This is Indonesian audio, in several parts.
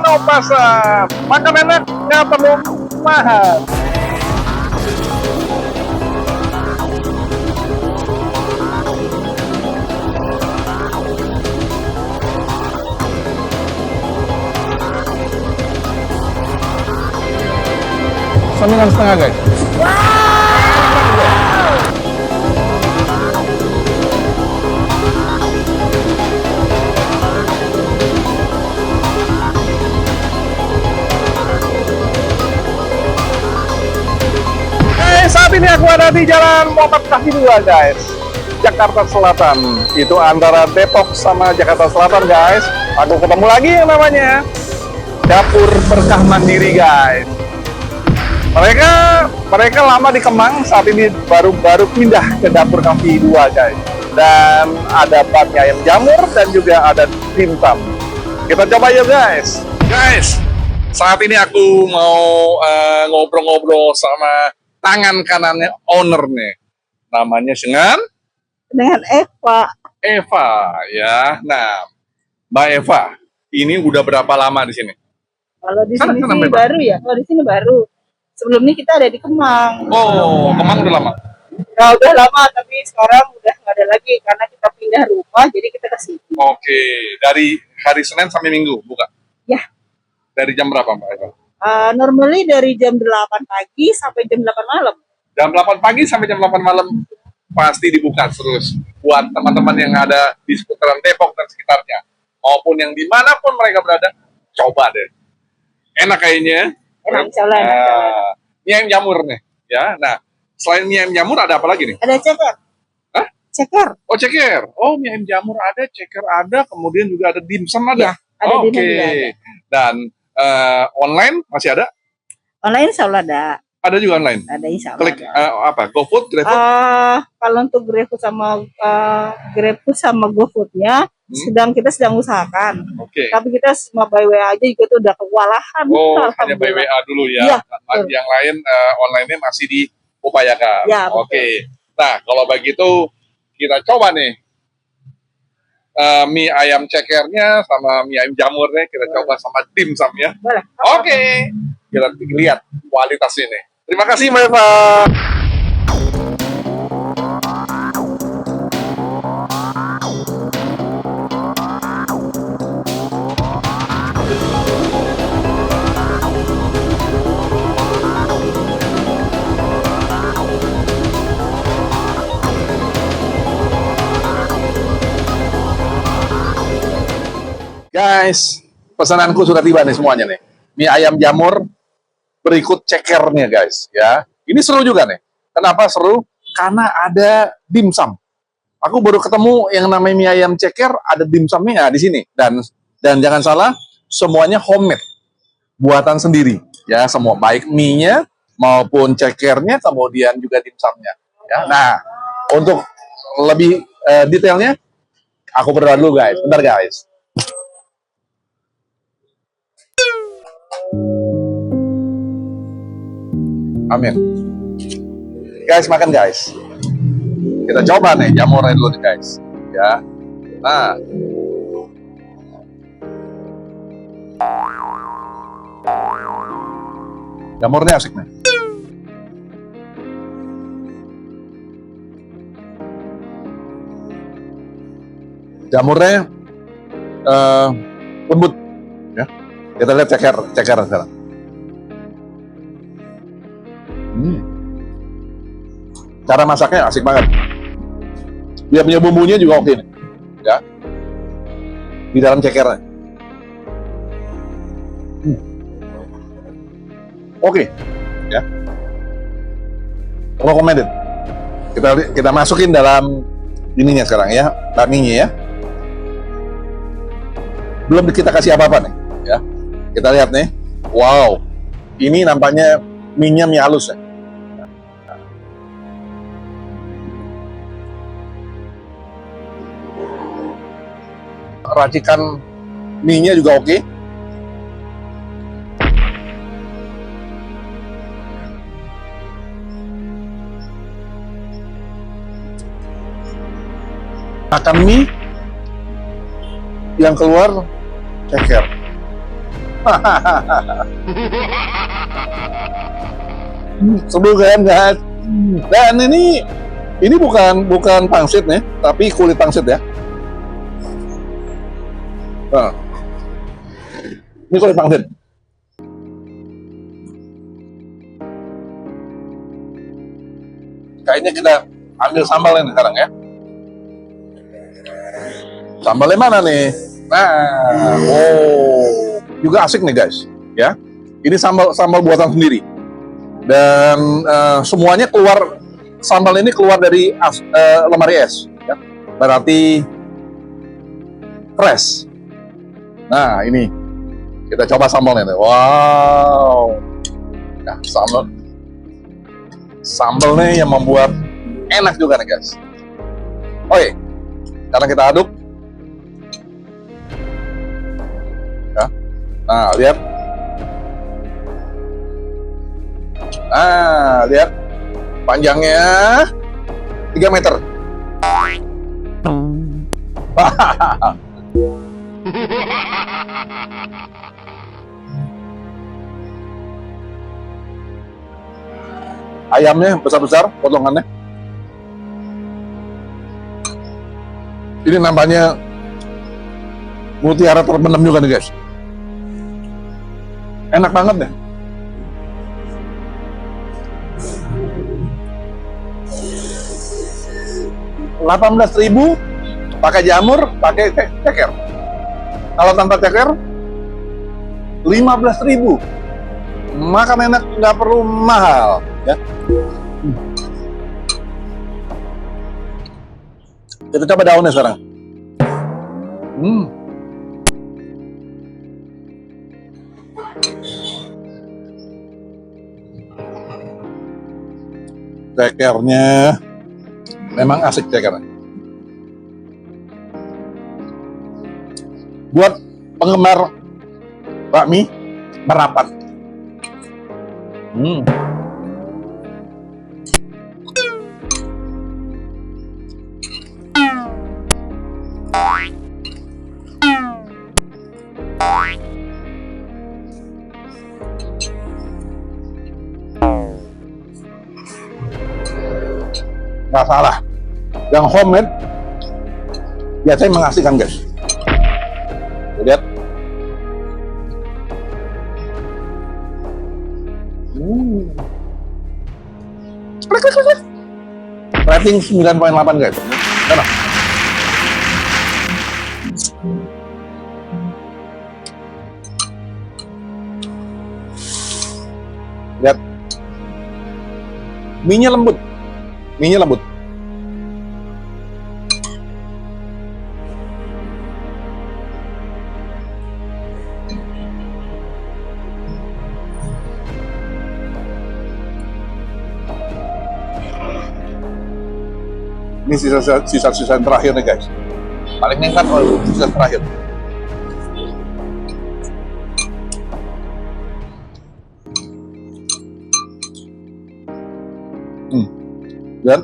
no pasar. Makan enak, nggak perlu mahal. Sembilan setengah guys. Saat ini aku ada di Jalan Muhammad Kahfi 2 guys, Jakarta Selatan. Itu antara Depok sama Jakarta Selatan guys. Aku ketemu lagi yang namanya Dapur Berkah Mandiri guys. Mereka lama di Kemang, saat ini baru pindah ke Dapur Kahfi 2 guys. Dan ada bakmi ayam jamur dan juga ada dimsum. Kita coba yuk guys. Guys, saat ini aku mau ngobrol-ngobrol sama tangan kanannya owner nih, namanya dengan Eva ya. Nah, Mbak Eva, ini udah berapa lama di sini? Kalau di sini sih baru ya. Kalau di sini baru. Sebelumnya kita ada di Kemang. Oh, Kemang udah lama? Nah, udah lama, tapi sekarang udah nggak ada lagi karena kita pindah rumah, jadi kita ke sini. Oke, dari hari Senin sampai Minggu buka? Ya. Dari jam berapa Mbak Eva? Normally dari jam 8 pagi sampai jam 8 malam. Jam 8 pagi sampai jam 8 malam pasti dibuka terus buat teman-teman yang ada di seputaran Depok dan sekitarnya, maupun yang dimanapun mereka berada, coba deh. Enak kayaknya. Enak. Mie ayam jamur nih, ya. Nah, selain mie ayam jamur ada apa lagi nih? Ada ceker. Hah? Ceker. Oh, ceker. Oh, mie ayam jamur ada, ceker ada, kemudian juga ada dimsum ada. Ya, ada Oke. dimsum juga ada. Dan online masih ada? Online selalu ada. Ada juga online. Ada insya Allah. Klik apa? GoFood, GrabFood? Kalau untuk GrabFood sama GoFoodnya kita sedang usahakan. Oke. Tapi kita semua by WA aja juga tuh udah kewalahan. Oh, hanya by WA dulu ya. Iya, yang lain online-nya masih diupayakan. Ya, Oke. Nah, kalau begitu kita coba nih mie ayam cekernya sama mie ayam jamurnya kita coba sama dimsum ya. Boleh. Oke. Kita lihat kualitas ini. Terima kasih Mbak Eva. Guys, pesananku sudah tiba nih semuanya nih. Mie ayam jamur berikut cekernya guys ya. Ini seru juga nih. Kenapa seru? Karena ada dimsum. Aku baru ketemu yang namanya mie ayam ceker, ada dimsumnya di sini. Dan jangan salah, semuanya homemade, buatan sendiri ya, semua baik mie-nya maupun cekernya, kemudian juga dimsumnya. Ya. Nah, untuk lebih detailnya, aku berdoa dulu guys. Bentar guys. Amin. Guys, makan guys. Kita coba nih jamurnya dulu nih guys. Ya. Nah. Jamurnya asik nih. Jamurnya lembut. Ya. Kita lihat ceker sekarang. Cara masaknya asik banget. Dia punya bumbunya juga oke nih. Ya. Di dalam cekernya. Oke. Ya. Recommended. Kita masukin dalam ininya sekarang ya, bakminya ya. Belum kita kasih apa-apa nih, ya. Kita lihat nih. Wow. Ini nampaknya mie-nya mie halus ya. Racikan mie-nya juga oke. Makan mie yang keluar ceker. Seru kan guys? Dan ini bukan pangsit nih, tapi kulit pangsit ya. Nah, ini kulit pangsit. Kayaknya kita ambil sambalnya nih sekarang ya. Sambalnya mana nih? Nah, juga asik nih guys, ya. Ini sambal buatan sendiri. Dan semuanya sambal ini keluar dari lemari es, ya. Berarti fresh. Nah, ini kita coba sambalnya nih. Wow. Nah, sambalnya yang membuat enak juga nih guys. Oke, sekarang kita aduk. Ya. Nah, lihat. Nah, lihat panjangnya 3 meter. Ayamnya besar-besar potongannya. Ini nampaknya mutiara terbenam juga nih guys. Enak banget deh. Rp18.000 pakai jamur, pakai ceker. Kalau tanpa ceker 15.000. Makan enak, nggak perlu mahal ya. Kita coba daunnya sekarang. Cekernya memang asik cekernya. Buat penggemar bakmi merapat. Nggak salah, yang homemade biasanya mengasihkan guys. Lihat, rating 9.8 guys. Mana? Lihat, mie-nya lembut. Mie-nya lembut. Ini sisa-sisa terakhir nih guys. Paling enak kalau sisa terakhir. Dan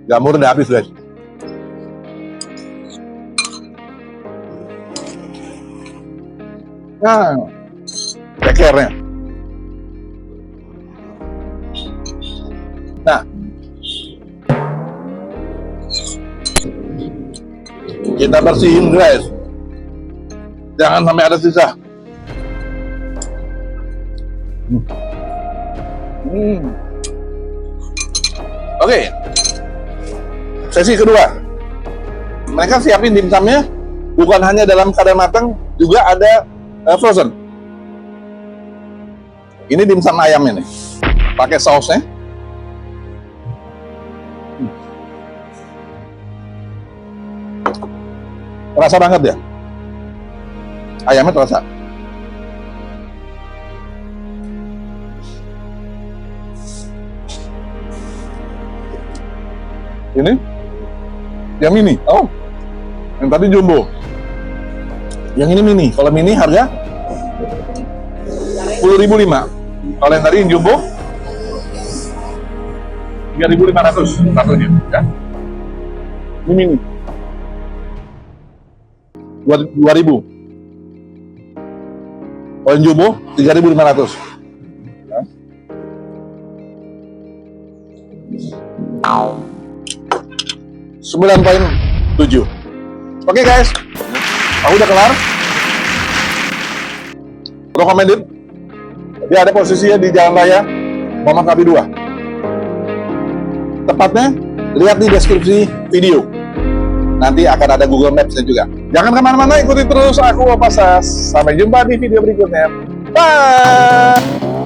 jamur udah habis guys. Nah, cekernya. Nah, kita bersihin guys, jangan sampai ada sisa. Oke, sesi kedua, mereka siapin dimsumnya bukan hanya dalam keadaan matang, juga ada frozen. Ini dimsum ayamnya nih, pakai sausnya. Terasa banget ya, ayamnya terasa. Ini yang mini, yang tadi jumbo, yang ini mini. Kalau mini harga 10.005. Kalau yang tadi yang jumbo 3.500 satunya ya. Ini mini 2.000. Kalau yang jumbo 3.500 ya. 9,7. Oke guys, aku udah kelar. Recommended. Dia ada posisinya di Jalan Raya Muhammad Nabi 2. Tepatnya, lihat di deskripsi video. Nanti akan ada Google Maps-nya juga. Jangan kemana-mana, ikuti terus aku Opasas. Sampai jumpa di video berikutnya. Bye!